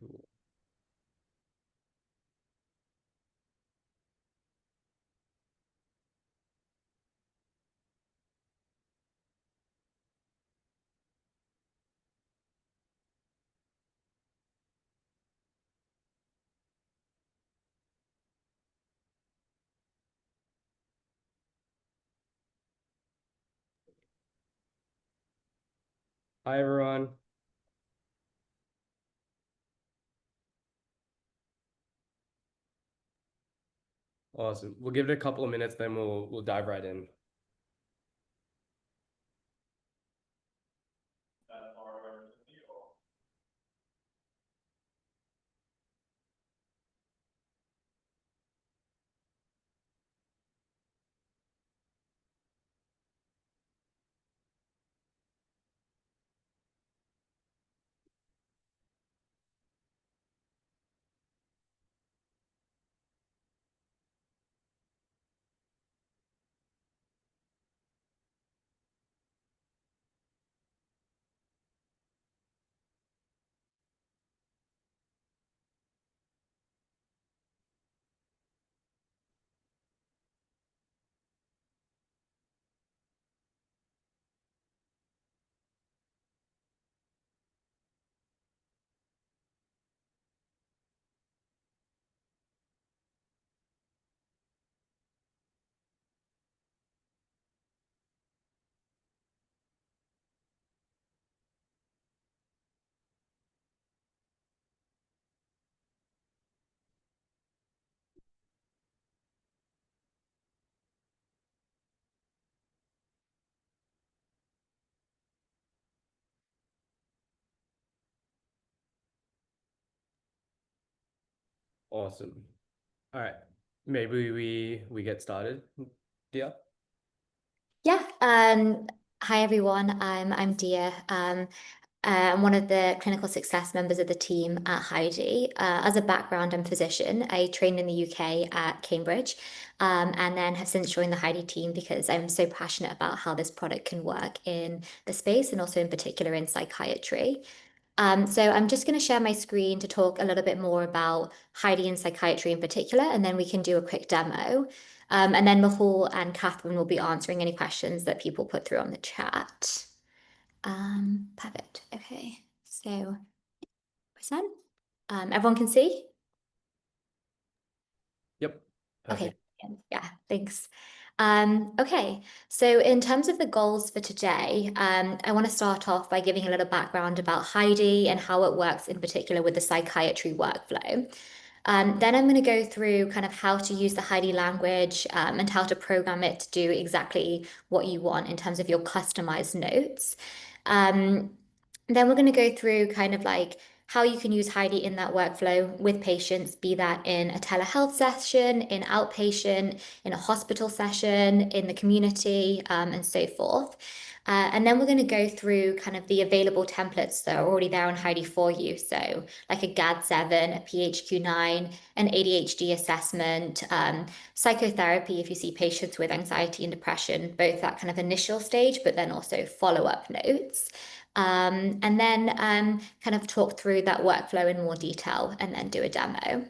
Cool. Hi, everyone. Awesome. We'll give it a couple of minutes, then we'll dive right in. Awesome. All right. Maybe we get started. Dia? Yeah. Hi everyone. I'm Dia. I'm one of the clinical success members of the team at Heidi. As a background, I'm a physician. I trained in the UK at Cambridge, and then have since joined the Heidi team because I'm so passionate about how this product can work in the space and also in particular in psychiatry. So I'm just going to share my screen to talk a little bit more about Heidi and psychiatry in particular, and then we can do a quick demo. And then Mahal and Catherine will be answering any questions that people put through on the chat. Perfect. Okay. So present. Everyone can see? Yep. Okay. Perfect. Yeah, thanks. Okay, so in terms of the goals for today, I want to start off by giving a little background about Heidi and how it works in particular with the psychiatry workflow. Then I'm going to go through kind of how to use the Heidi language and how to program it to do exactly what you want in terms of your customized notes. Um, then we're going to go through kind of like how you can use Heidi in that workflow with patients, be that in a telehealth session, in outpatient, in a hospital session, in the community, and so forth. And then we're going to go through kind of the available templates that are already there on Heidi for you. So like a GAD-7, a PHQ-9, an ADHD assessment, psychotherapy if you see patients with anxiety and depression, both that kind of initial stage, but then also follow-up notes. And then kind of talk through that workflow in more detail and then do a demo.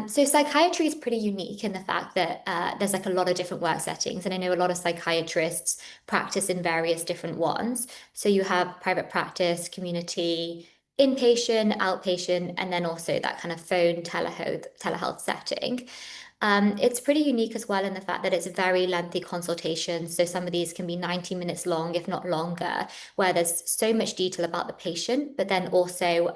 So psychiatry is pretty unique in the fact that there's like a lot of different work settings, and I know a lot of psychiatrists practice in various different ones. So you have private practice, community, inpatient, outpatient, and then also that kind of phone telehealth setting. It's pretty unique as well in the fact that it's a very lengthy consultation. So some of these can be 90 minutes long, if not longer, where there's so much detail about the patient, but then also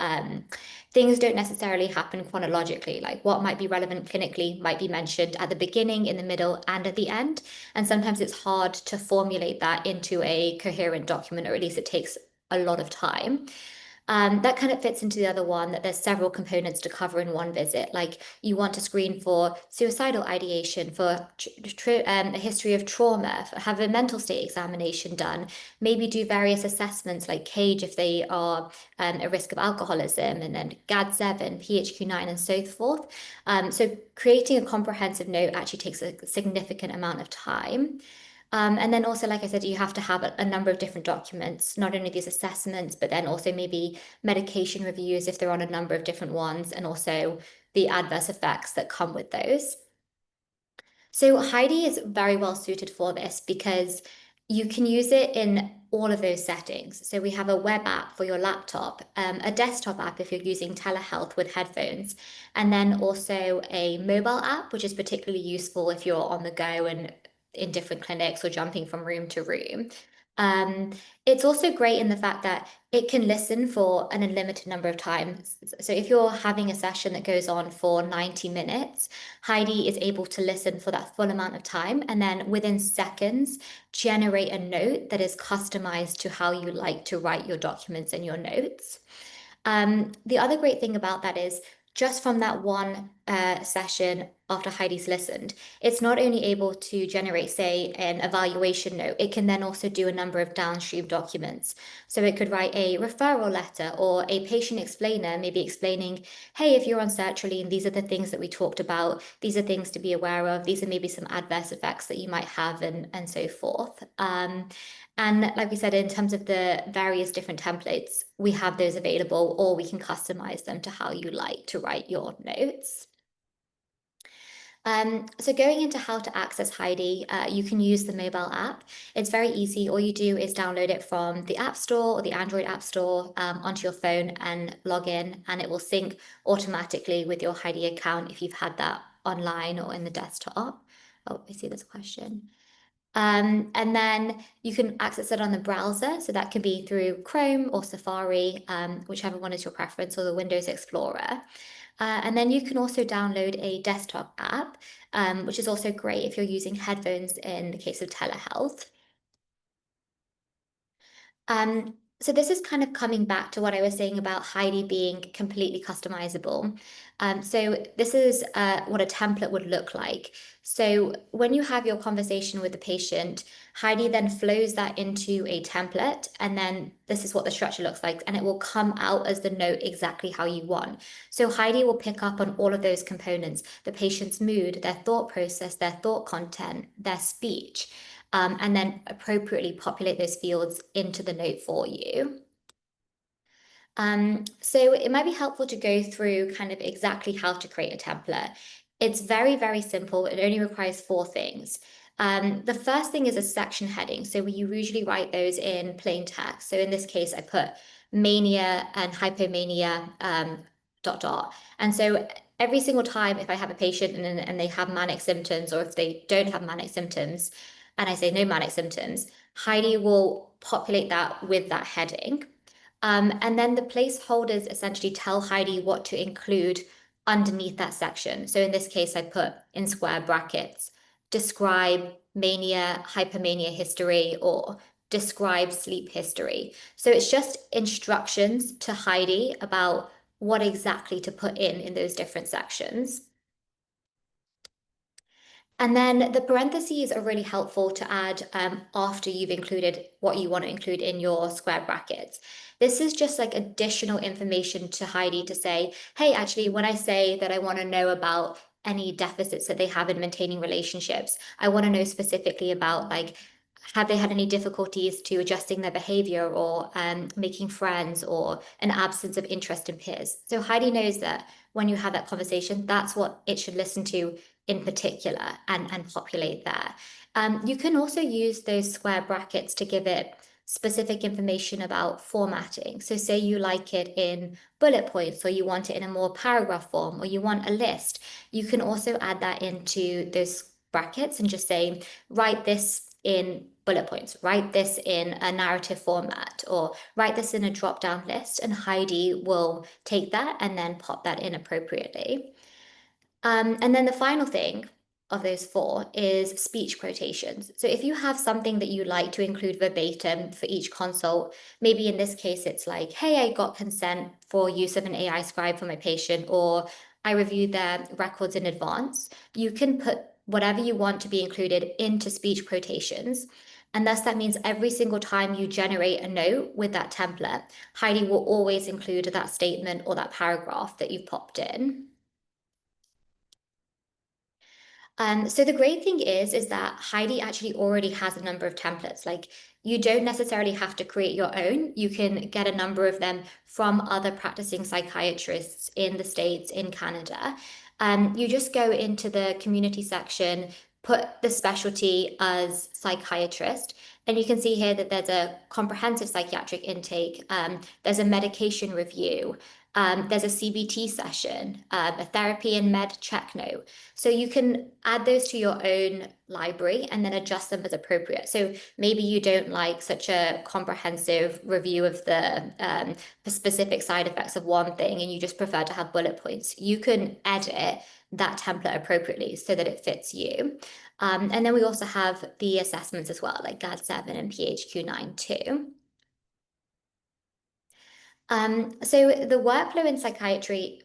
things don't necessarily happen chronologically. Like what might be relevant clinically might be mentioned at the beginning, in the middle, and at the end. And sometimes it's hard to formulate that into a coherent document, or at least it takes a lot of time. That kind of fits into the other one that there's several components to cover in one visit. Like you want to screen for suicidal ideation, for a history of trauma, have a mental state examination done, maybe do various assessments like CAGE if they are at risk of alcoholism, and then GAD-7, PHQ-9, and so forth. So creating a comprehensive note actually takes a significant amount of time. And then also, like I said, you have to have a number of different documents, not only these assessments, but then also maybe medication reviews if they're on a number of different ones, and also the adverse effects that come with those. So Heidi is very well suited for this because you can use it in all of those settings. So we have a web app for your laptop, a desktop app if you're using telehealth with headphones, and then also a mobile app, which is particularly useful if you're on the go and in different clinics or jumping from room to room. Um, it's also great in the fact that it can listen for an unlimited number of times. So if you're having a session that goes on for 90 minutes, Heidi is able to listen for that full amount of time and then within seconds generate a note that is customized to how you like to write your documents and your notes. The other great thing about that is just from that one session after Heidi's listened, it's not only able to generate, say, an evaluation note, it can then also do a number of downstream documents. So it could write a referral letter or a patient explainer, maybe explaining, hey, if you're on sertraline, these are the things that we talked about. These are things to be aware of. These are maybe some adverse effects that you might have and so forth. And like we said, in terms of the various different templates, we have those available, or we can customize them to how you like to write your notes. So going into how to access Heidi, you can use the mobile app. It's very easy. All you do is download it from the App Store or the Android App Store onto your phone and log in, and it will sync automatically with your Heidi account if you've had that online or in the desktop. Oh, I see this question. And then you can access it on the browser. So that can be through Chrome or Safari, whichever one is your preference, or the Windows Explorer. And then you can also download a desktop app, which is also great if you're using headphones in the case of telehealth. So this is kind of coming back to what I was saying about Heidi being completely customizable. So this is what a template would look like. So when you have your conversation with the patient, Heidi then flows that into a template, and then this is what the structure looks like, and it will come out as the note exactly how you want. So Heidi will pick up on all of those components, the patient's mood, their thought process, their thought content, their speech, and then appropriately populate those fields into the note for you. So it might be helpful to go through kind of exactly how to create a template. It's very, very simple. It only requires 4 things. The first thing is a section heading. So we usually write those in plain text. So in this case, I put mania and hypomania dot dot. And so every single time if I have a patient and they have manic symptoms, or if they don't have manic symptoms, and I say no manic symptoms, Heidi will populate that with that heading. And then the placeholders essentially tell Heidi what to include underneath that section. So in this case, I put in square brackets, describe mania, hypermania history, or describe sleep history. So it's just instructions to Heidi about what exactly to put in those different sections. And then the parentheses are really helpful to add after you've included what you want to include in your square brackets. This is just like additional information to Heidi to say, hey, actually, when I say that I want to know about any deficits that they have in maintaining relationships, I want to know specifically about, like, have they had any difficulties to adjusting their behavior, or making friends, or an absence of interest in peers. So Heidi knows that when you have that conversation, that's what it should listen to in particular, and populate there. You can also use those square brackets to give it specific information about formatting. So say you like it in bullet points, or you want it in a more paragraph form, or you want a list. You can also add that into those brackets and just say, write this in bullet points, write this in a narrative format, or write this in a drop-down list, and Heidi will take that and then pop that in appropriately. And then the final thing of those 4 is speech quotations. So if you have something that you like to include verbatim for each consult, maybe in this case, it's like, hey, I got consent for use of an AI scribe for my patient, or I reviewed their records in advance, you can put whatever you want to be included into speech quotations. And thus that means every single time you generate a note with that template, Heidi will always include that statement or that paragraph that you've popped in. So the great thing is that Heidi actually already has a number of templates. Like you don't necessarily have to create your own. You can get a number of them from other practicing psychiatrists in the States, in Canada. You just go into the community section, put the specialty as psychiatrist, and you can see here that there's a comprehensive psychiatric intake. There's a medication review. There's a CBT session, a therapy and med check note. So you can add those to your own library and then adjust them as appropriate. So maybe you don't like such a comprehensive review of the specific side effects of one thing and you just prefer to have bullet points. You can edit that template appropriately so that it fits you. And then we also have the assessments as well, like GAD-7 and PHQ-9 too. So the workflow in psychiatry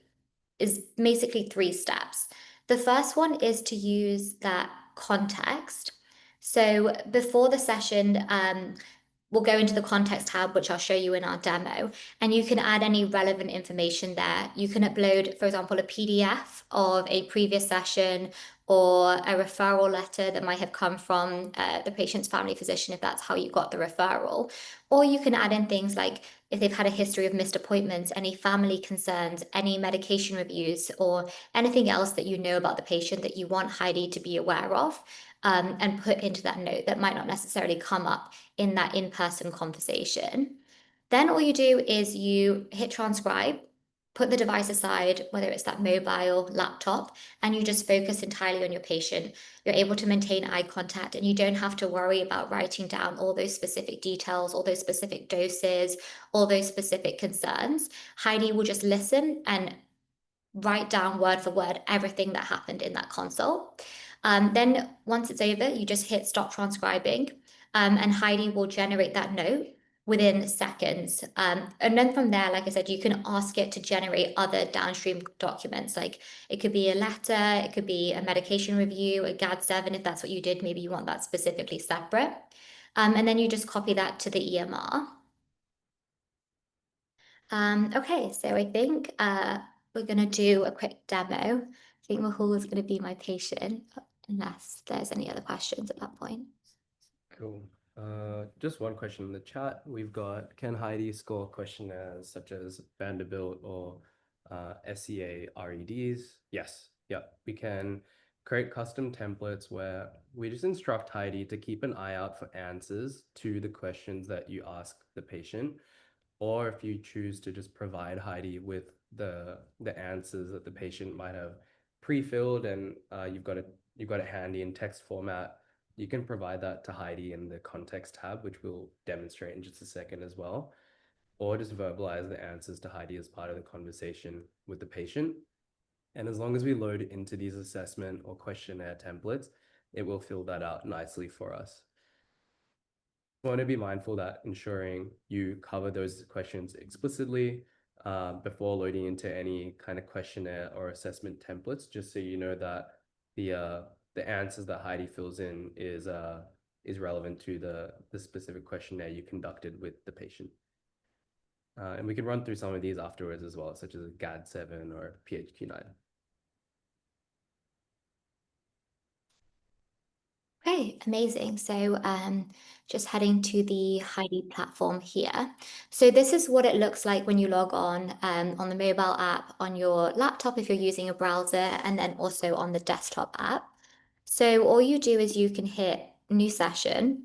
is basically 3 steps. The first one is to use that context. So before the session, we'll go into the context tab, which I'll show you in our demo, and you can add any relevant information there. You can upload, for example, a PDF of a previous session or a referral letter that might have come from the patient's family physician, if that's how you got the referral. Or you can add in things like if they've had a history of missed appointments, any family concerns, any medication reviews, or anything else that you know about the patient that you want Heidi to be aware of, and put into that note that might not necessarily come up in that in-person conversation. Then all you do is you hit transcribe, put the device aside, whether it's that mobile, laptop, and you just focus entirely on your patient. You're able to maintain eye contact and you don't have to worry about writing down all those specific details, all those specific doses, all those specific concerns. Heidi will just listen and write down word for word everything that happened in that consult. Then once it's over, you just hit stop transcribing, and Heidi will generate that note within seconds. And then from there, like I said, you can ask it to generate other downstream documents. Like it could be a letter, it could be a medication review, a GAD-7, if that's what you did, maybe you want that specifically separate. And then you just copy that to the EMR. Okay, so I think we're going to do a quick demo. I think Mahul is going to be my patient, unless there's any other questions at that point. Cool. Just one question in the chat. We've got, can Heidi score questionnaires such as Vanderbilt or SEARs? Yes. Yep. We can create custom templates where we just instruct Heidi to keep an eye out for answers to the questions that you ask the patient. Or if you choose to just provide Heidi with the answers that the patient might have pre-filled and you've got it handy in text format, you can provide that to Heidi in the context tab, which we'll demonstrate in just a second as well, or just verbalize the answers to Heidi as part of the conversation with the patient. And as long as we load into these assessment or questionnaire templates, it will fill that out nicely for us. You want to be mindful that ensuring you cover those questions explicitly before loading into any kind of questionnaire or assessment templates, just so you know that the answers that Heidi fills in is relevant to the specific questionnaire you conducted with the patient. And we can run through some of these afterwards as well, such as GAD-7 or PHQ-9. Okay, amazing. So just heading to the Heidi platform here. So this is what it looks like when you log on the mobile app, on your laptop if you're using a browser, and then also on the desktop app. So all you do is you can hit new session.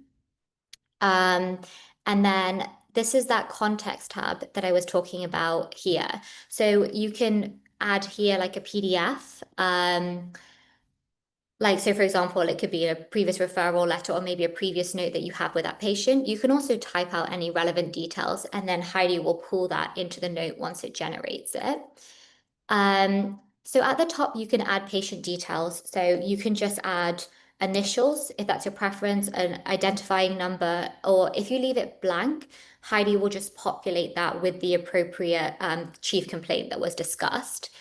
And then this is that context tab that I was talking about here. So you can add here like a PDF. Like, so for example, it could be a previous referral letter or maybe a previous note that you have with that patient. You can also type out any relevant details and then Heidi will pull that into the note once it generates it. So at the top, you can add patient details. So you can just add initials, if that's your preference, an identifying number, or if you leave it blank, Heidi will just populate that with the appropriate chief complaint that was discussed.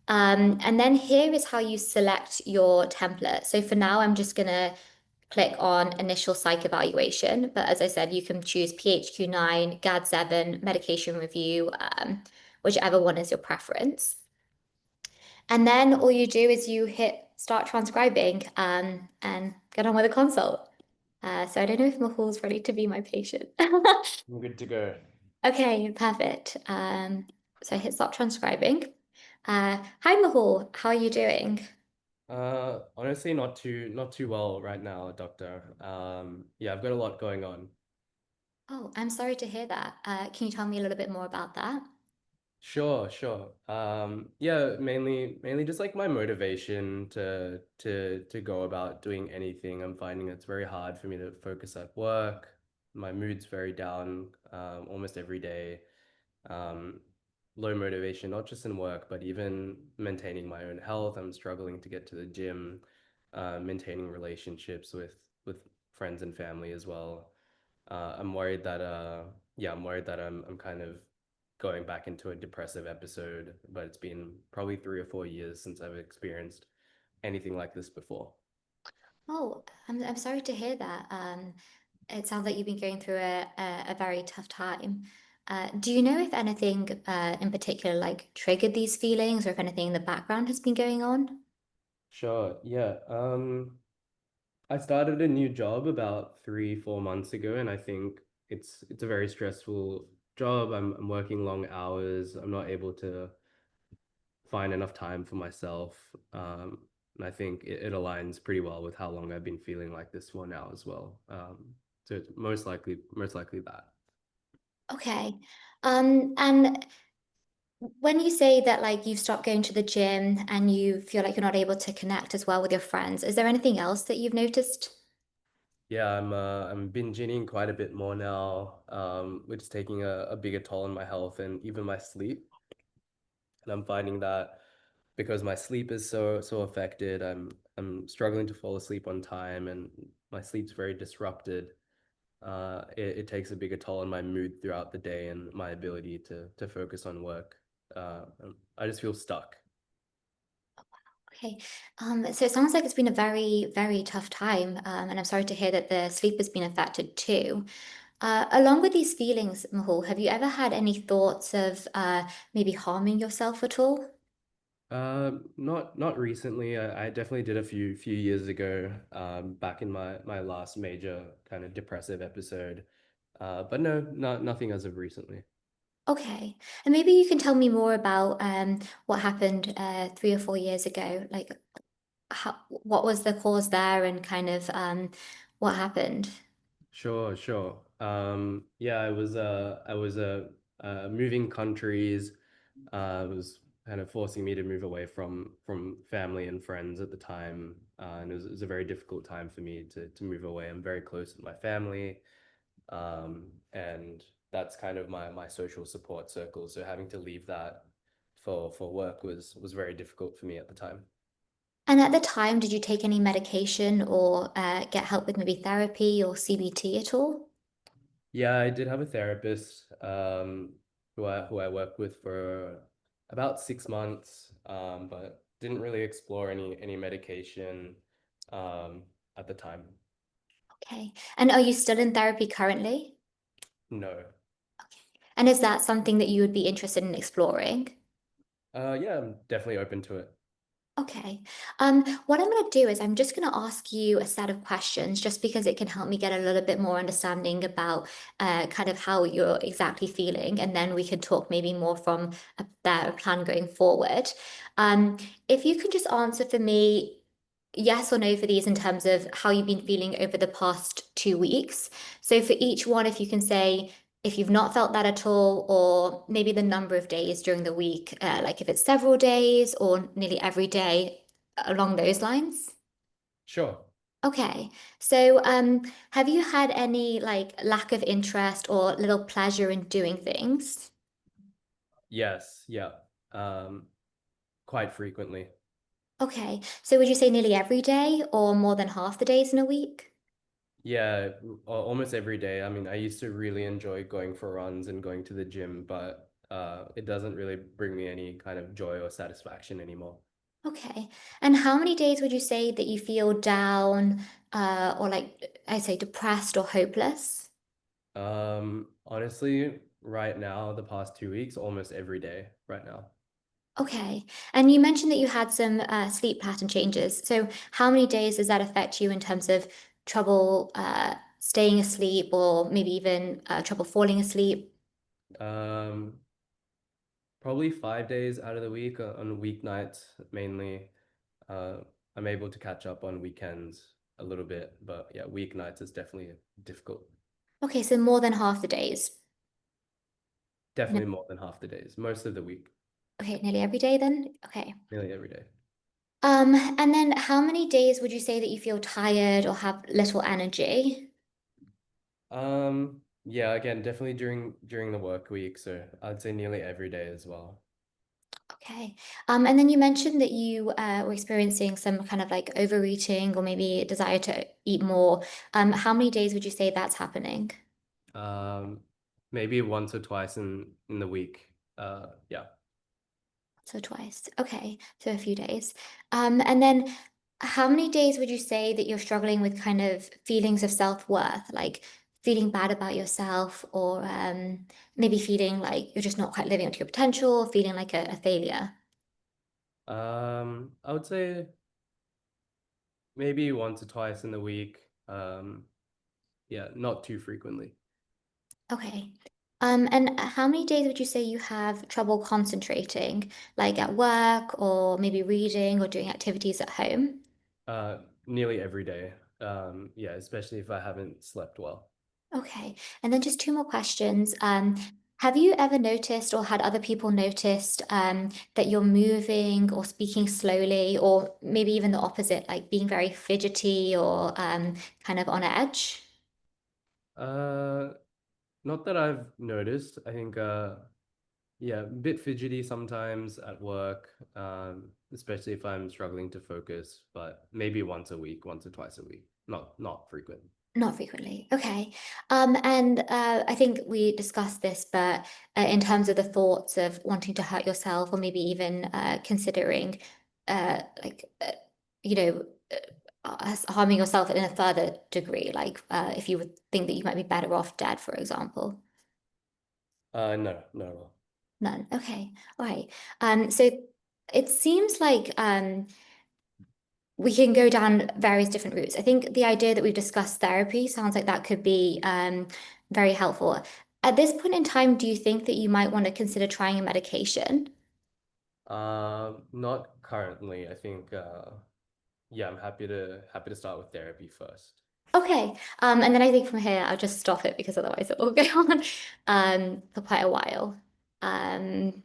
And then here is how you select your template. So for now, I'm just going to click on initial psych evaluation. But as I said, you can choose PHQ-9, GAD-7, medication review, whichever one is your preference. And then all you do is you hit start transcribing and get on with a consult. So I don't know if Mahul's ready to be my patient. I'm good to go. Okay, perfect. So I hit stop transcribing. Hi Mahul, how are you doing? Honestly, not too well right now, doctor. Yeah, I've got a lot going on. Oh, I'm sorry to hear that. Can you tell me a little bit more about that? Sure, sure. Yeah, mainly just like my motivation to go about doing anything. I'm finding it's very hard for me to focus at work. My mood's very down, almost every day. Um, Low motivation, not just in work, but even maintaining my own health. I'm struggling to get to the gym, maintaining relationships with friends and family as well. I'm worried that yeah, I'm worried that I'm kind of going back into a depressive episode, but it's been probably 3 or 4 years since I've experienced anything like this before. Oh, I'm sorry to hear that. It sounds like you've been going through a very tough time. Do you know if anything in particular like triggered these feelings or if anything in the background has been going on? Sure, yeah. I started a new job about 3, 4 months ago, and I think it's a very stressful job. I'm working long hours. I'm not able to find enough time for myself. And I think it aligns pretty well with how long I've been feeling like this for now as well. So it's most likely that. Okay. And when you say that like you've stopped going to the gym and you feel like you're not able to connect as well with your friends, is there anything else that you've noticed? Yeah, I'm binge eating quite a bit more now, which is taking a bigger toll on my health and even my sleep. And I'm finding that because my sleep is so affected, I'm struggling to fall asleep on time, and my sleep's very disrupted. It takes a bigger toll on my mood throughout the day and my ability to focus on work. I just feel stuck. Okay. So it sounds like it's been a very, very tough time. And I'm sorry to hear that the sleep has been affected too. Along with these feelings, Mahul, have you ever had any thoughts of maybe harming yourself at all? Not recently. I definitely did a few years ago, back in my last major kind of depressive episode. But no, nothing as of recently. Okay. And maybe you can tell me more about what happened 3 or 4 years ago. Like, what was the cause there and kind of what happened? Sure, sure. Yeah, I was moving countries. It was kind of forcing me to move away from family and friends at the time, and it was a very difficult time for me to move away. I'm very close with my family, and that's kind of my social support circle. So having to leave that for work was very difficult for me at the time. And at the time, did you take any medication or get help with maybe therapy or CBT at all? Yeah, I did have a therapist, who I worked with for about 6 months, but didn't really explore any medication at the time. Okay. And are you still in therapy currently? No. And is that something that you would be interested in exploring? Yeah, I'm definitely open to it. Okay. What I'm going to do is I'm just going to ask you a set of questions just because it can help me get a little bit more understanding about kind of how you're exactly feeling, and then we can talk maybe more from a plan going forward. Um, if you could just answer for me yes or no for these in terms of how you've been feeling over the past 2 weeks. So for each one, if you can say if you've not felt that at all, or maybe the number of days during the week, like if it's several days or nearly every day along those lines. Sure. Okay, so have you had any like lack of interest or little pleasure in doing things? Yes, yeah. Um, quite frequently. Okay, so would you say nearly every day or more than half the days in a week? Yeah, almost every day. I mean, I used to really enjoy going for runs and going to the gym, but it doesn't really bring me any kind of joy or satisfaction anymore. Okay. And how many days would you say that you feel down, or like I say depressed or hopeless? Honestly, right now, the past 2 weeks, almost every day right now. Okay. And you mentioned that you had some sleep pattern changes. So how many days does that affect you in terms of trouble staying asleep or maybe even trouble falling asleep? Um, Probably 5 days out of the week on weeknights mainly. Uh, I'm able to catch up on weekends a little bit, but yeah, weeknights is definitely difficult. Okay, so more than half the days. No. Definitely more than half the days, most of the week, Okay, nearly every day then? Okay. nearly every day. And then how many days would you say that you feel tired or have little energy? Yeah, again, definitely during the work week, so I'd say nearly every day as well. Okay. And then you mentioned that you were experiencing some kind of like overeating or maybe a desire to eat more. How many days would you say that's happening? Um, Maybe once or twice in the week. Yeah. So twice. Okay. So a few days. And then how many days would you say that you're struggling with kind of feelings of self-worth, like feeling bad about yourself, or maybe feeling like you're just not quite living up to your potential, or feeling like a failure? I would say maybe once or twice in the week. Yeah, not too frequently. Okay. And how many days would you say you have trouble concentrating, like at work or maybe reading or doing activities at home? Uh, Nearly every day. Yeah, especially if I haven't slept well. Okay. And then just two more questions. Have you ever noticed or had other people noticed that you're moving or speaking slowly, or maybe even the opposite, like being very fidgety or kind of on edge? Uh, Not that I've noticed. I think yeah, a bit fidgety sometimes at work, especially if I'm struggling to focus, but maybe once a week, once or twice a week. Not frequent. Not frequently. Okay. And I think we discussed this, but in terms of the thoughts of wanting to hurt yourself or maybe even considering like you know harming yourself in a further degree, like if you would think that you might be better off dead, for example. No, not at all. None. Okay. All right. So it seems like we can go down various different routes. I think the idea that we've discussed therapy sounds like that could be very helpful. At this point in time, do you think that you might want to consider trying a medication? Not currently. I think yeah, I'm happy to start with therapy first. Okay. And then I think from here, I'll just stop it because otherwise it will go on for quite a while. Um,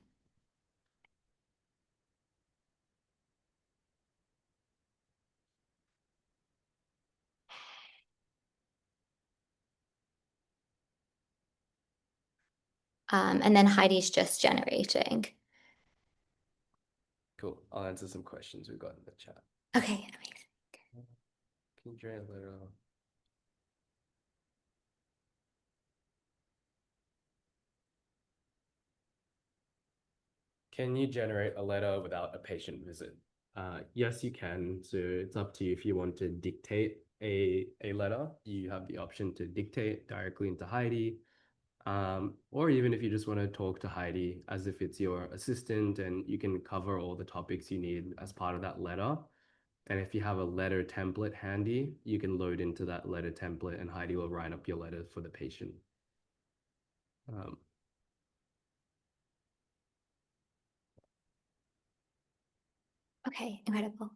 and then Heidi's just generating. Cool. I'll answer some questions we've got in the chat. Okay, amazing. Can you draw a little? Can you generate a letter without a patient visit? Yes, you can. So it's up to you if you want to dictate a letter. You have the option to dictate directly into Heidi, or even if you just want to talk to Heidi as if it's your assistant and you can cover all the topics you need as part of that letter. And if you have a letter template handy, you can load into that letter template and Heidi will write up your letter for the patient. Um, Okay, incredible.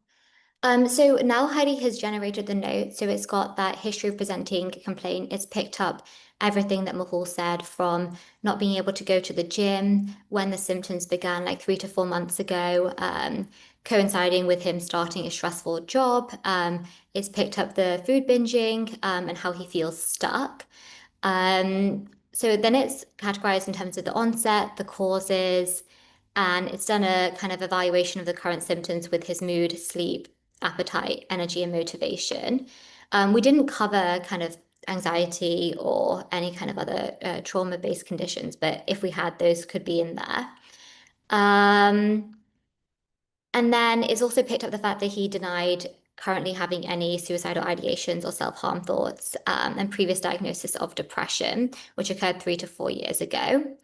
So now Heidi has generated the note. So it's got that history of presenting complaint. It's picked up everything that Mahal said from not being able to go to the gym when the symptoms began like 3 to 4 months ago, coinciding with him starting a stressful job. It's picked up the food binging, and how he feels stuck. So then it's categorized in terms of the onset, the causes, and it's done a kind of evaluation of the current symptoms with his mood, sleep, appetite, energy, and motivation. We didn't cover kind of anxiety or any kind of other trauma-based conditions, but if we had, those could be in there. Um, and then it's also picked up the fact that he denied currently having any suicidal ideations or self-harm thoughts, and previous diagnosis of depression, which occurred 3 to 4 years ago.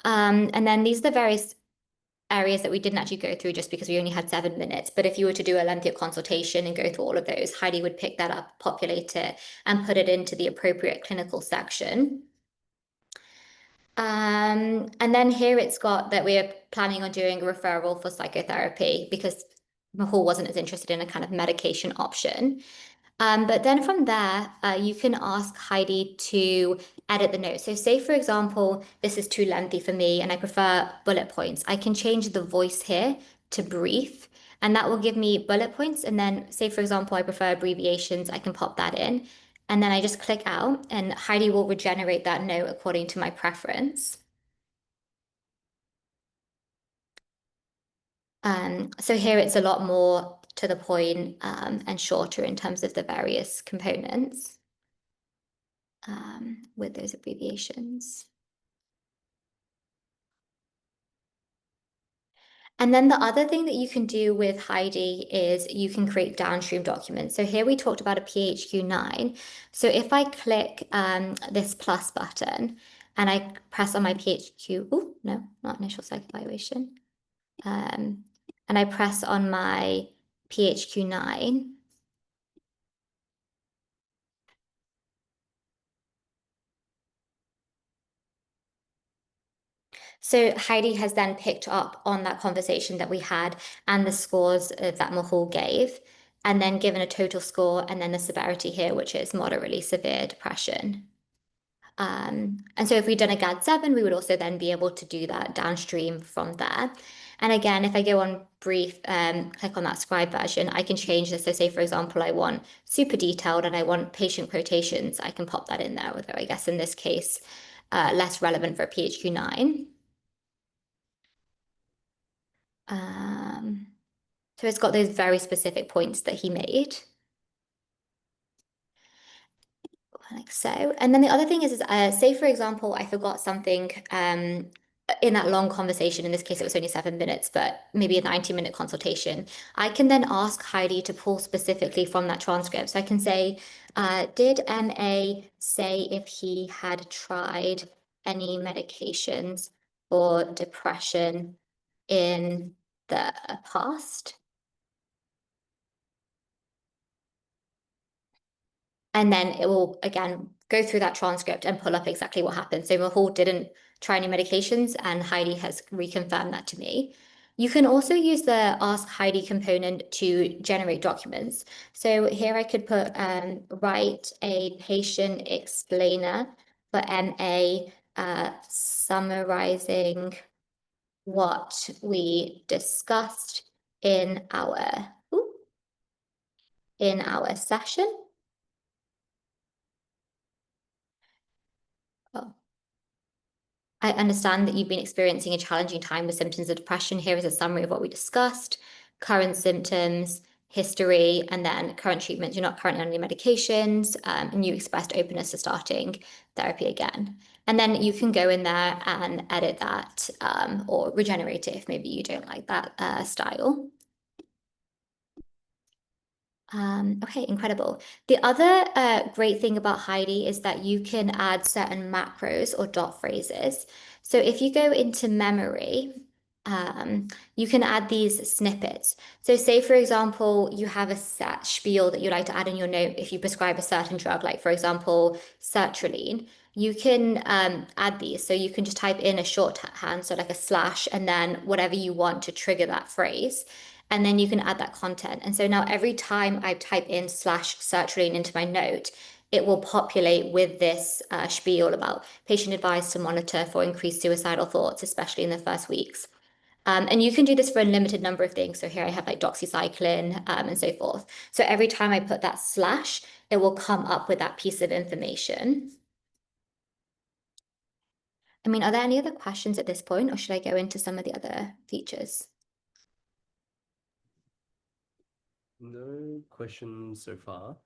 And then these are the various areas that we didn't actually go through just because we only had 7 minutes. But if you were to do a lengthier consultation and go through all of those, Heidi would pick that up, populate it, and put it into the appropriate clinical section. And then here it's got that we're planning on doing a referral for psychotherapy because Mahal wasn't as interested in a kind of medication option. But then from there, you can ask Heidi to edit the notes. So say, for example, this is too lengthy for me and I prefer bullet points. I can change the voice here to brief, and that will give me bullet points. And then say, for example, I prefer abbreviations, I can pop that in. And then I just click out and Heidi will regenerate that note according to my preference. So here it's a lot more to the point and shorter in terms of the various components with those abbreviations. And then the other thing that you can do with Heidi is you can create downstream documents. So here we talked about a PHQ-9. So if I click this plus button and I press on my PHQ, oh, no, not initial psych evaluation. And I press on my PHQ-9. So Heidi has then picked up on that conversation that we had and the scores that Mahal gave, and then given a total score and then the severity here, which is moderately severe depression. And so if we'd done a GAD-7, we would also then be able to do that downstream from there. And again, if I go on brief, click on that Scribe version, I can change this. So say, for example, I want super detailed and I want patient quotations. I can pop that in there, although I guess in this case, less relevant for a PHQ-9. So it's got those very specific points that he made. Like so. And then the other thing is say, for example, I forgot something in that long conversation. In this case, it was only 7 minutes, but maybe a 90-minute consultation. I can then ask Heidi to pull specifically from that transcript. So I can say, did MA say if he had tried any medications for depression in the past? And then it will, again, go through that transcript and pull up exactly what happened. So Mahal didn't try any medications, and Heidi has reconfirmed that to me. You can also use the Ask Heidi component to generate documents. So here I could put write a patient explainer for MA summarizing what we discussed in our session. Oh. I understand that you've been experiencing a challenging time with symptoms of depression. Here is a summary of what we discussed, current symptoms, history, and then current treatments. You're not currently on any medications, and you expressed openness to starting therapy again. And then you can go in there and edit that or regenerate it if maybe you don't like that style. Okay, incredible. The other great thing about Heidi is that you can add certain macros or dot phrases. So if you go into memory, you can add these snippets. So say, for example, you have a set spiel that you like to add in your note if you prescribe a certain drug, like for example, sertraline. You can add these. So you can just type in a shorthand, so like a slash, and then whatever you want to trigger that phrase. And then you can add that content. And so now every time I type in slash sertraline into my note, it will populate with this spiel about patient advised to monitor for increased suicidal thoughts, especially in the first weeks. And you can do this for a limited number of things. So here I have like doxycycline and so forth. So every time I put that slash, it will come up with that piece of information. I mean, are there any other questions at this point, or should I go into some of the other features? No questions so far.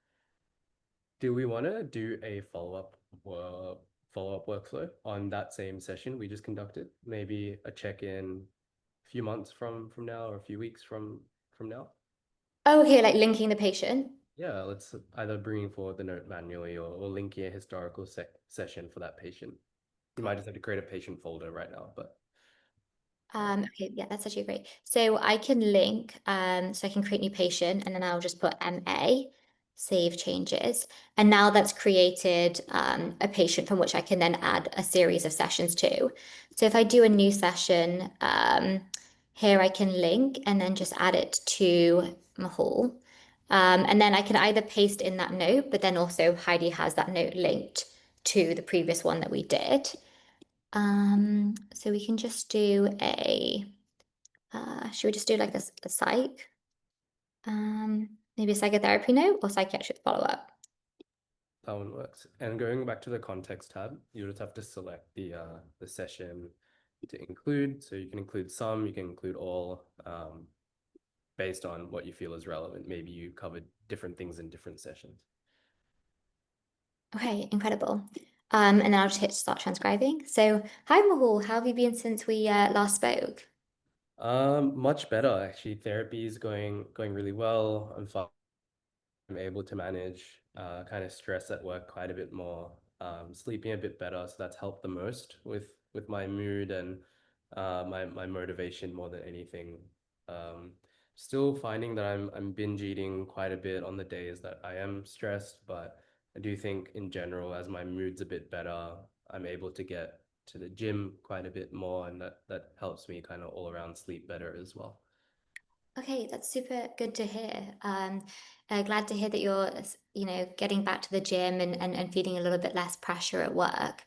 Do we want to do a follow-up workflow on that same session we just conducted? Maybe a check-in a few months from now or a few weeks from now? Oh, okay, like linking the patient. Yeah, let's either bring forward the note manually or linking a historical session for that patient. You might just have to create a patient folder right now, but Okay, yeah, that's actually great. So I can link, so I can create new patient and then I'll just put MA, save changes. And now that's created a patient from which I can then add a series of sessions to. So if I do a new session, here I can link and then just add it to Mahal. And then I can either paste in that note, but then also Heidi has that note linked to the previous one that we did. So we can just do should we just do like a psych? Maybe a psychotherapy note or psychiatric follow-up? That one works. And going back to the context tab, you just have to select the session to include. So you can include some, you can include all, based on what you feel is relevant. Maybe you covered different things in different sessions. Okay, incredible. And then I'll just hit start transcribing. So, hi Mahal, how have you been since we last spoke? Much better actually. Therapy is going really well. I'm able to manage kind of stress at work quite a bit more, sleeping a bit better. So that's helped the most with my mood and my motivation more than anything. Um, Still finding that I'm binge eating quite a bit on the days that I am stressed, but I do think in general, as my mood's a bit better, I'm able to get to the gym quite a bit more, and that helps me kind of all around sleep better as well. Okay, that's super good to hear. Glad to hear that you're, getting back to the gym and feeling a little bit less pressure at work.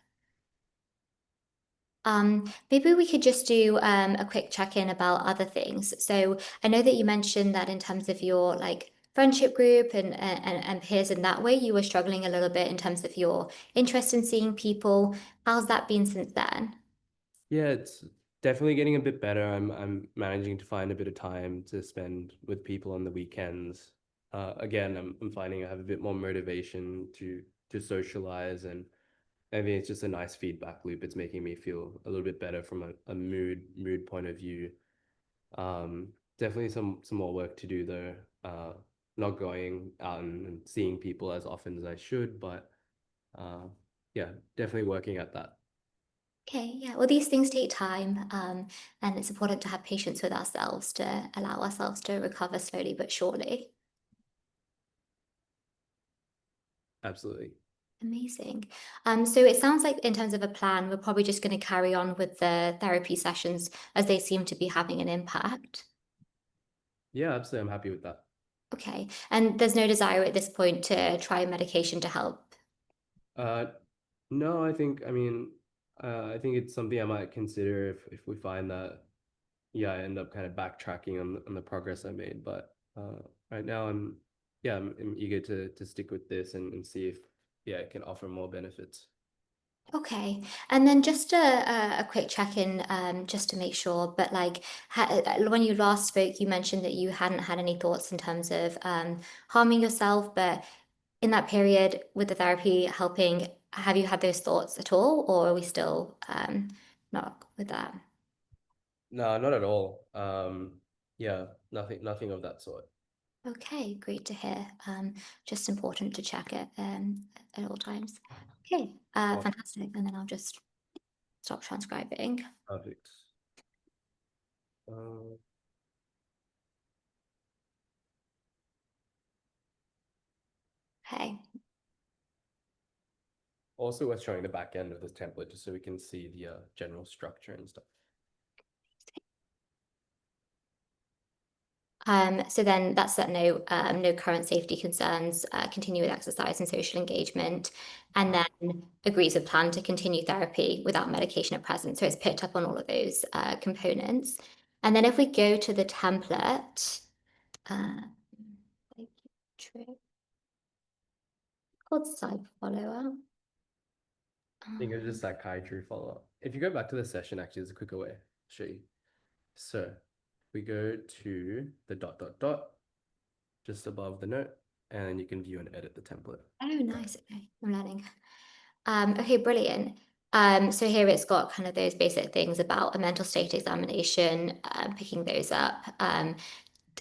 Maybe we could just do a quick check-in about other things. So I know that you mentioned that in terms of your like friendship group and peers in that way, you were struggling a little bit in terms of your interest in seeing people. How's that been since then? Yeah, it's definitely getting a bit better. I'm managing to find a bit of time to spend with people on the weekends. Again, I'm finding I have a bit more motivation to socialize, and I think it's just a nice feedback loop. It's making me feel a little bit better from a mood point of view. Definitely some more work to do though. Not going out and seeing people as often as I should, but uh, yeah, definitely working at that. Okay, yeah. Well, these things take time, and it's important to have patience with ourselves to allow ourselves to recover slowly but surely. Absolutely. Amazing. So it sounds like in terms of a plan, we're probably just going to carry on with the therapy sessions as they seem to be having an impact. Yeah, absolutely. I'm happy with that. Okay. And there's no desire at this point to try medication to help. Uh, no, I mean, I think it's something I might consider if we find that, yeah, I end up kind of backtracking on the progress I made. But right now, yeah, I'm eager to stick with this and see if, yeah, it can offer more benefits. Okay. And then just a quick check-in, just to make sure, but like when you last spoke, you mentioned that you hadn't had any thoughts in terms of harming yourself, but in that period with the therapy helping, have you had those thoughts at all, or are we still not with that? No, not at all. Yeah, nothing of that sort. Okay, great to hear. Just important to check it at all times. Okay, Oh, fantastic. And then I'll just stop transcribing. perfect. Uh, Okay. Also worth showing the back end of this template just so we can see the general structure and stuff. So then that's that no current safety concerns, continue with exercise and social engagement, and then agrees a plan to continue therapy without medication at present. So it's picked up on all of those components. And then if we go to the template, uh, called psych follow-up. I think it's just psychiatry follow-up. If you go back to the session, actually, there's a quicker way to show you. So we go to the dot, dot, dot, just above the note, and you can view and edit the template. Oh, nice. Okay, I'm learning. Okay, brilliant. So here it's got kind of those basic things about a mental state examination, picking those up,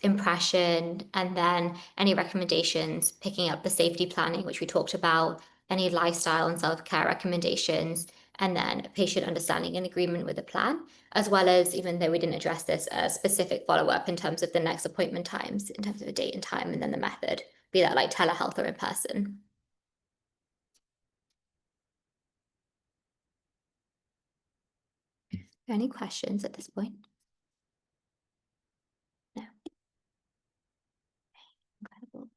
impression, and then any recommendations, picking up the safety planning, which we talked about, any lifestyle and self-care recommendations, and then patient understanding and agreement with the plan, as well as, even though we didn't address this, a specific follow-up in terms of the next appointment times, in terms of a date and time, and then the method, be that like telehealth or in person. Any questions at this point? No. Incredible.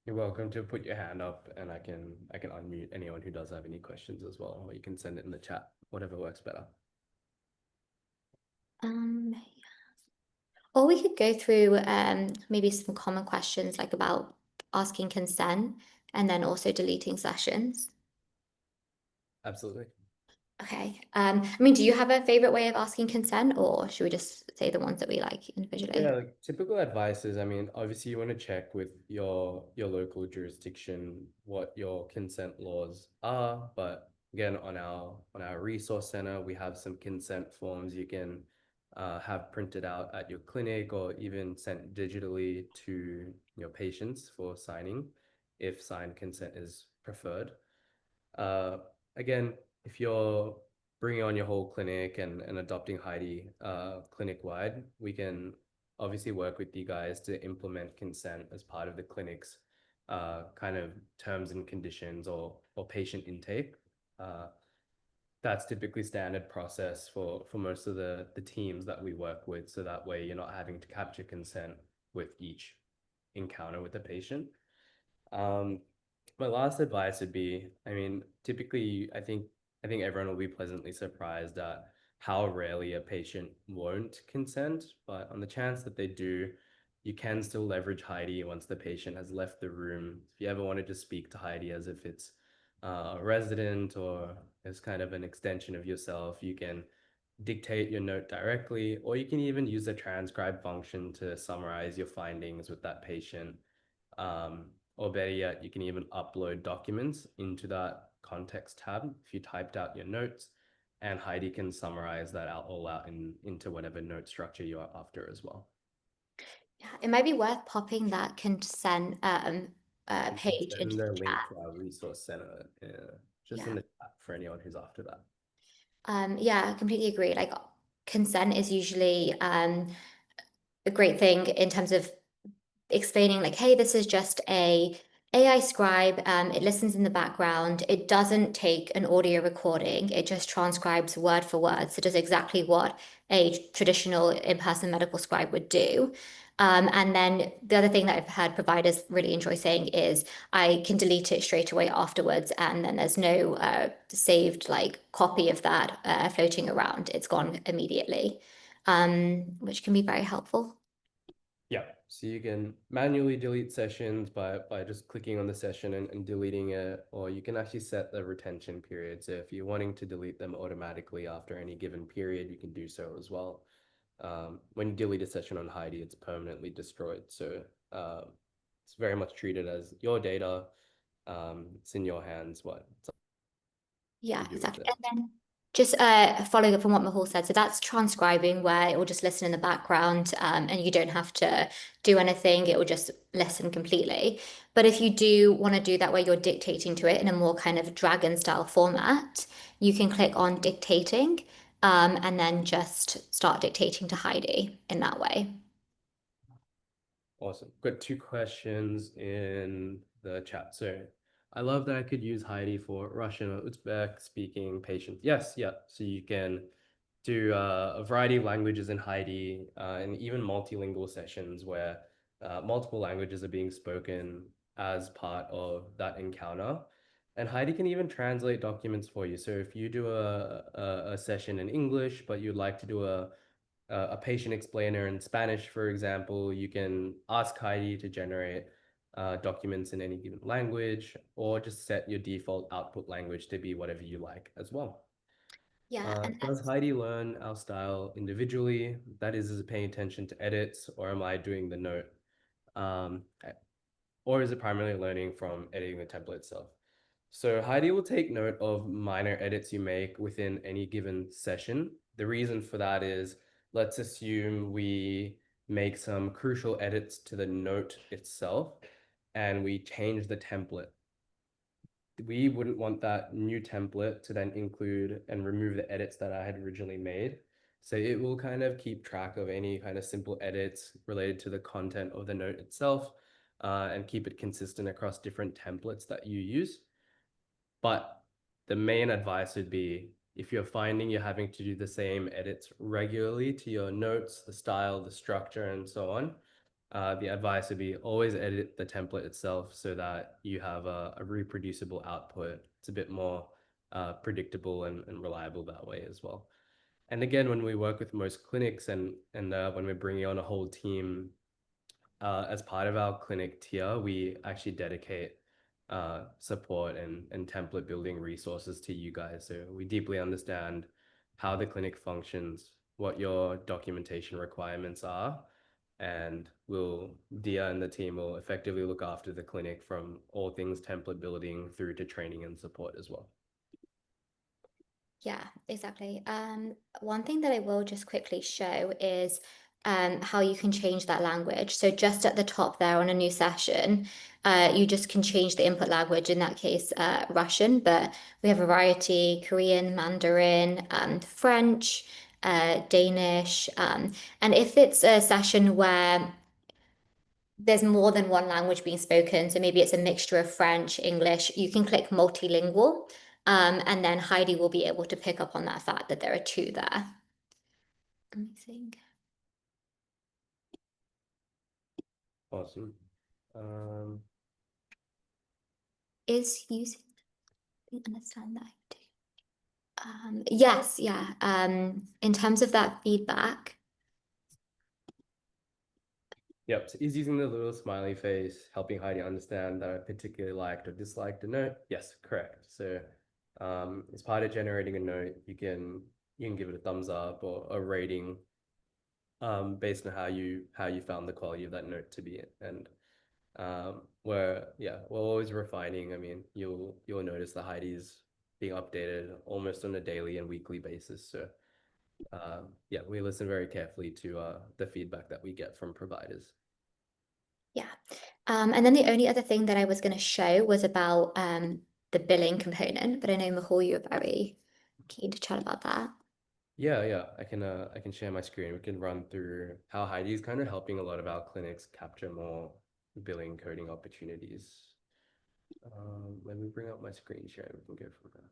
You're welcome to put your hand up, and I can unmute anyone who does have any questions as well, or you can send it in the chat, whatever works better. Or we could go through maybe some common questions like about asking consent and then also deleting sessions. Absolutely. Okay. I mean, do you have a favorite way of asking consent, or should we just say the ones that we like individually? Yeah, like typical advice is, I mean, obviously you want to check with your local jurisdiction what your consent laws are, but again, on our resource center, we have some consent forms you can have printed out at your clinic or even sent digitally to your patients for signing if signed consent is preferred. Uh, Again, if you're bringing on your whole clinic and adopting Heidi clinic-wide, we can obviously work with you guys to implement consent as part of the clinic's kind of terms and conditions or patient intake. That's typically standard process for most of the teams that we work with, so that way you're not having to capture consent with each encounter with the patient. My last advice would be, I mean, typically, I think everyone will be pleasantly surprised at how rarely a patient won't consent, but on the chance that they do, you can still leverage Heidi once the patient has left the room. If you ever wanted to speak to Heidi as if it's a resident or as kind of an extension of yourself, you can dictate your note directly, or you can even use the transcribe function to summarize your findings with that patient. Or better yet, you can even upload documents into that context tab if you typed out your notes, and Heidi can summarize that all out into whatever note structure you are after as well. Yeah, it might be worth popping that consent page Send into the the link chat. to our resource center, just Yeah. in the chat for anyone who's after that. Yeah, I completely agree. Like consent is usually a great thing in terms of explaining like, hey, this is just a AI scribe. It listens in the background. It doesn't take an audio recording. It just transcribes word for word. So it does exactly what a traditional in-person medical scribe would do. And then the other thing that I've heard providers really enjoy saying is I can delete it straight away afterwards, and then there's no saved like copy of that floating around. It's gone immediately, which can be very helpful. Yeah, so you can manually delete sessions by just clicking on the session and deleting it, or you can actually set the retention period. So if you're wanting to delete them automatically after any given period, you can do so as well. When you delete a session on Heidi, it's permanently destroyed. So it's very much treated as your data. It's in your hands what Yeah, you do with exactly. it. And then just following up from what Mahal said, so that's transcribing where it will just listen in the background, and you don't have to do anything. It will just listen completely. But if you do want to do that where you're dictating to it in a more kind of dragon style format, you can click on dictating, and then just start dictating to Heidi in that way. Awesome. Got two questions in the chat. So I love that I could use Heidi for Russian or Uzbek speaking patients. Yes, yeah. So you can do a variety of languages in Heidi, and even multilingual sessions where multiple languages are being spoken as part of that encounter. And Heidi can even translate documents for you. So if you do a session in English, but you'd like to do a patient explainer in Spanish, for example, you can ask Heidi to generate documents in any given language, or just set your default output language to be whatever you like as well. Yeah, and Does Heidi learn our style individually? That is it paying attention to edits, or am I doing the note? Um, or is it primarily learning from editing the template itself? So Heidi will take note of minor edits you make within any given session. The reason for that is, let's assume we make some crucial edits to the note itself and we change the template. we wouldn't want that new template to then include and remove the edits that I had originally made. So it will kind of keep track of any kind of simple edits related to the content of the note itself, and keep it consistent across different templates that you use. But the main advice would be if you're finding you're having to do the same edits regularly to your notes, the style, the structure, and so on, the advice would be always edit the template itself so that you have a reproducible output. It's a bit more predictable and reliable that way as well. And again, when we work with most clinics and when we're bringing on a whole team, as part of our clinic tier, we actually dedicate support and template building resources to you guys. So we deeply understand how the clinic functions, what your documentation requirements are, and Dia and the team will effectively look after the clinic from all things template building through to training and support as well. Yeah, exactly. One thing that I will just quickly show is how you can change that language. So just at the top there on a new session, you just can change the input language, in that case, Russian, but we have a variety, Korean, Mandarin, French, Danish. And if it's a session where there's more than one language being spoken, so maybe it's a mixture of French, English, you can click multilingual, and then Heidi will be able to pick up on that fact that there are two there. Amazing. Awesome. Is using, I understand that too. Yes, yeah. In terms of that feedback, Yep, so is using the little smiley face helping Heidi understand that I particularly liked or disliked a note? Yes, correct. So as part of generating a note, you can give it a thumbs up or a rating based on how you found the quality of that note to be. And we're always refining. I mean, you'll notice that Heidi's being updated almost on a daily and weekly basis. So yeah, we listen very carefully to the feedback that we get from providers. yeah. And then the only other thing that I was going to show was about the billing component, but I know Mahal, you're very keen to chat about that. Yeah, I can share my screen. We can run through how Heidi's kind of helping a lot of our clinics capture more billing coding opportunities. Let me bring up my screen share. We can go from there.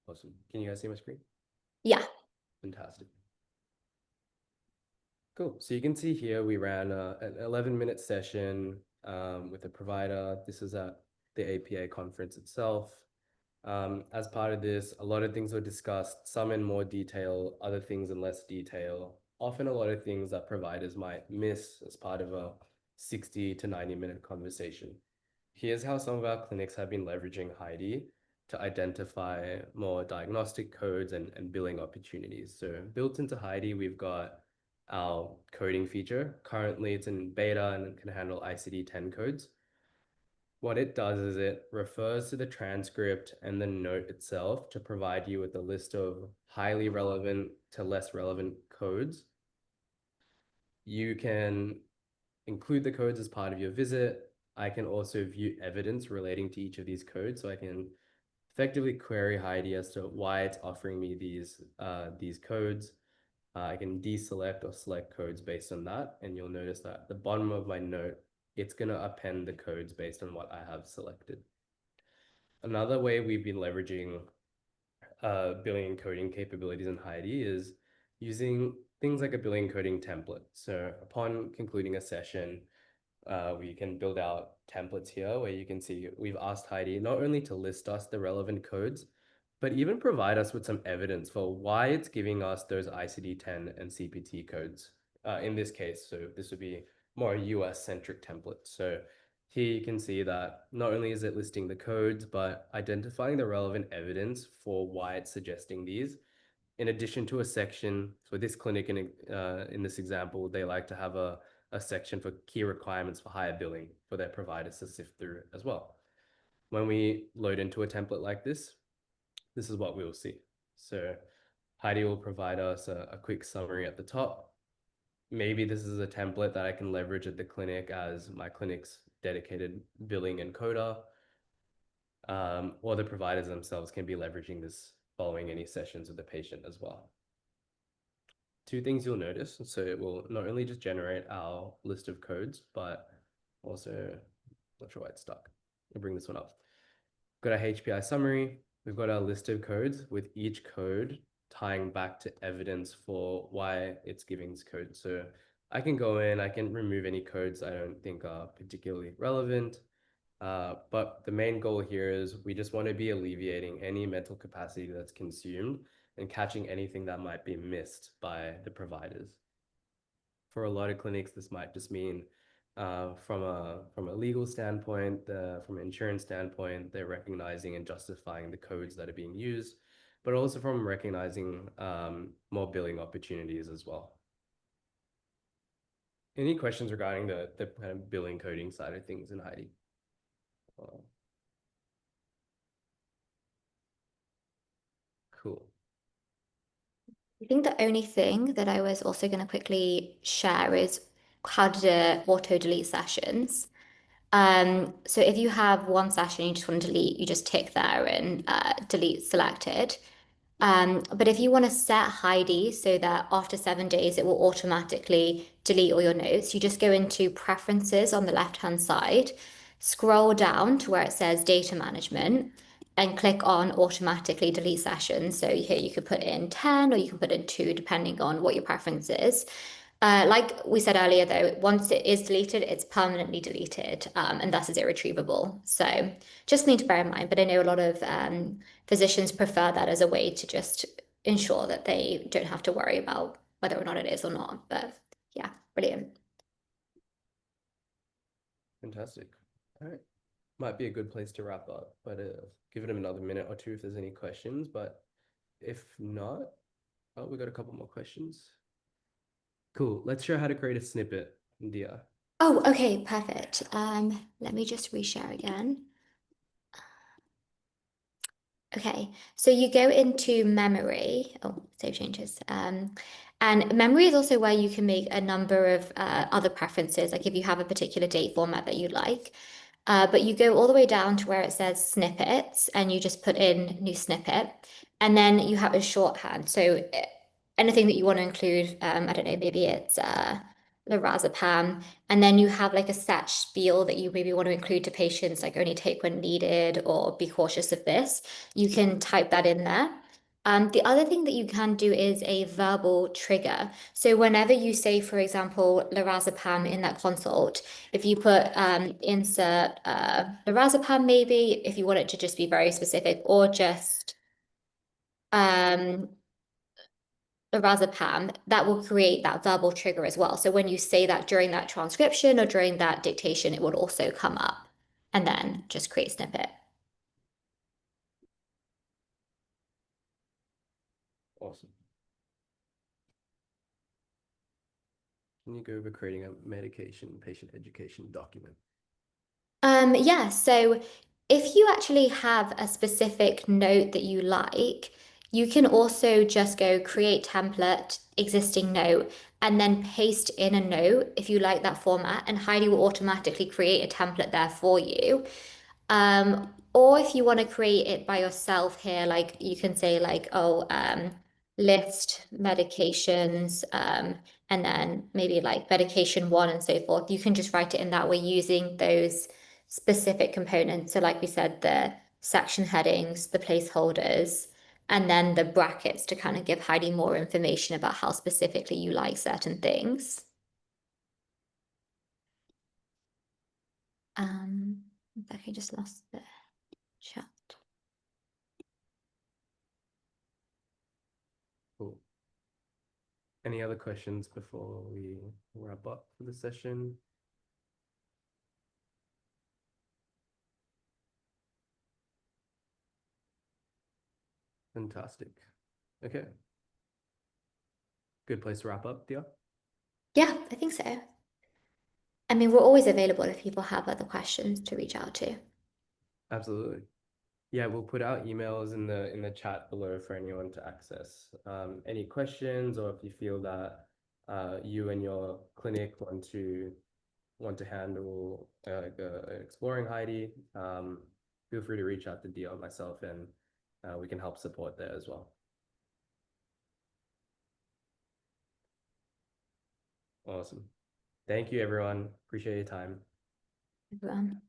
Awesome. Can you guys see my screen? Yeah. Fantastic. Cool. So you can see here we ran an 11-minute session with a provider. This is at the APA conference itself. As part of this, a lot of things were discussed, some in more detail, other things in less detail. Often a lot of things that providers might miss as part of a 60 to 90-minute conversation. Here's how some of our clinics have been leveraging Heidi to identify more diagnostic codes and billing opportunities. So built into Heidi, we've got our coding feature. Currently, it's in beta and it can handle ICD-10 codes. What it does is it refers to the transcript and the note itself to provide you with a list of highly relevant to less relevant codes. You can include the codes as part of your visit. I can also view evidence relating to each of these codes. So I can effectively query Heidi as to why it's offering me these codes. I can deselect or select codes based on that. And you'll notice that at the bottom of my note, it's going to append the codes based on what I have selected. Another way we've been leveraging billing and coding capabilities in Heidi is using things like a billing coding template. So upon concluding a session, we can build out templates here where you can see we've asked Heidi not only to list us the relevant codes, but even provide us with some evidence for why it's giving us those ICD-10 and CPT codes. In this case, so this would be more US-centric template. So here you can see that not only is it listing the codes, but identifying the relevant evidence for why it's suggesting these. In addition to a section for this clinic, in this example, they like to have a section for key requirements for higher billing for their providers to sift through as well. When we load into a template like this is what we will see. So Heidi will provide us a quick summary at the top. Maybe this is a template that I can leverage at the clinic as my clinic's dedicated billing encoder. or the providers themselves can be leveraging this following any sessions with the patient as well. Two things you'll notice. So it will not only just generate our list of codes, but also, not sure why it's stuck. I'll bring this one up. Got our HPI summary. We've got our list of codes with each code tying back to evidence for why it's giving this code. So I can go in, I can remove any codes I don't think are particularly relevant. But the main goal here is we just want to be alleviating any mental capacity that's consumed and catching anything that might be missed by the providers. For a lot of clinics, this might just mean from a legal standpoint, from an insurance standpoint, they're recognizing and justifying the codes that are being used, but also from recognizing more billing opportunities as well. Any questions regarding the kind of billing coding side of things in Heidi? Cool. I think the only thing that I was also going to quickly share is how to auto delete sessions. So if you have one session you just want to delete, you just tick there and delete selected. But if you want to set Heidi so that after 7 days it will automatically delete all your notes, you just go into preferences on the left-hand side, scroll down to where it says data management, and click on automatically delete sessions. So here you could put in 10 or you can put in 2, depending on what your preference is. Like we said earlier, though, once it is deleted, it's permanently deleted, and thus is irretrievable. So just need to bear in mind. But I know a lot of physicians prefer that as a way to just ensure that they don't have to worry about whether or not it is or not. But yeah, brilliant. Fantastic. All right. Might be a good place to wrap up, but give it another minute or two if there's any questions. But if not, oh, we got a couple more questions. Cool. Let's show how to create a snippet, Dia. Oh, okay, perfect. Let me just reshare again. Okay, so you go into memory. Oh, save changes. And memory is also where you can make a number of other preferences, like if you have a particular date format that you like. But you go all the way down to where it says snippets and you just put in new snippet. And then you have a shorthand. So anything that you want to include, I don't know, maybe it's lorazepam. And then you have like a set spiel that you maybe want to include to patients, like only take when needed or be cautious of this. You can type that in there. The other thing that you can do is a verbal trigger. So whenever you say, for example, lorazepam in that consult, if you put insert lorazepam, maybe if you want it to just be very specific, or just lorazepam, that will create that verbal trigger as well. So when you say that during that transcription or during that dictation, it would also come up and then just create snippet. Awesome. Can you go over creating a medication patient education document? Yeah, so if you actually have a specific note that you like, you can also just go create template, existing note, and then paste in a note if you like that format, and Heidi will automatically create a template there for you. Or if you want to create it by yourself here, like you can say like, oh, list medications, and then maybe like medication one and so forth. You can just write it in that way using those specific components. So like we said, the section headings, the placeholders, and then the brackets to kind of give Heidi more information about how specifically you like certain things. I think I just lost the chat. Cool. Any other questions before we wrap up for the session? Fantastic. Okay. Good place to wrap up, Dia. Yeah, I think so. I mean, we're always available if people have other questions to reach out to. Absolutely. Yeah, we'll put out emails in the chat below for anyone to access. Any questions, or if you feel that you and your clinic want to handle exploring Heidi, feel free to reach out to Dio and myself, and we can help support there as well. Awesome. Thank you, everyone. Appreciate your time. Everyone.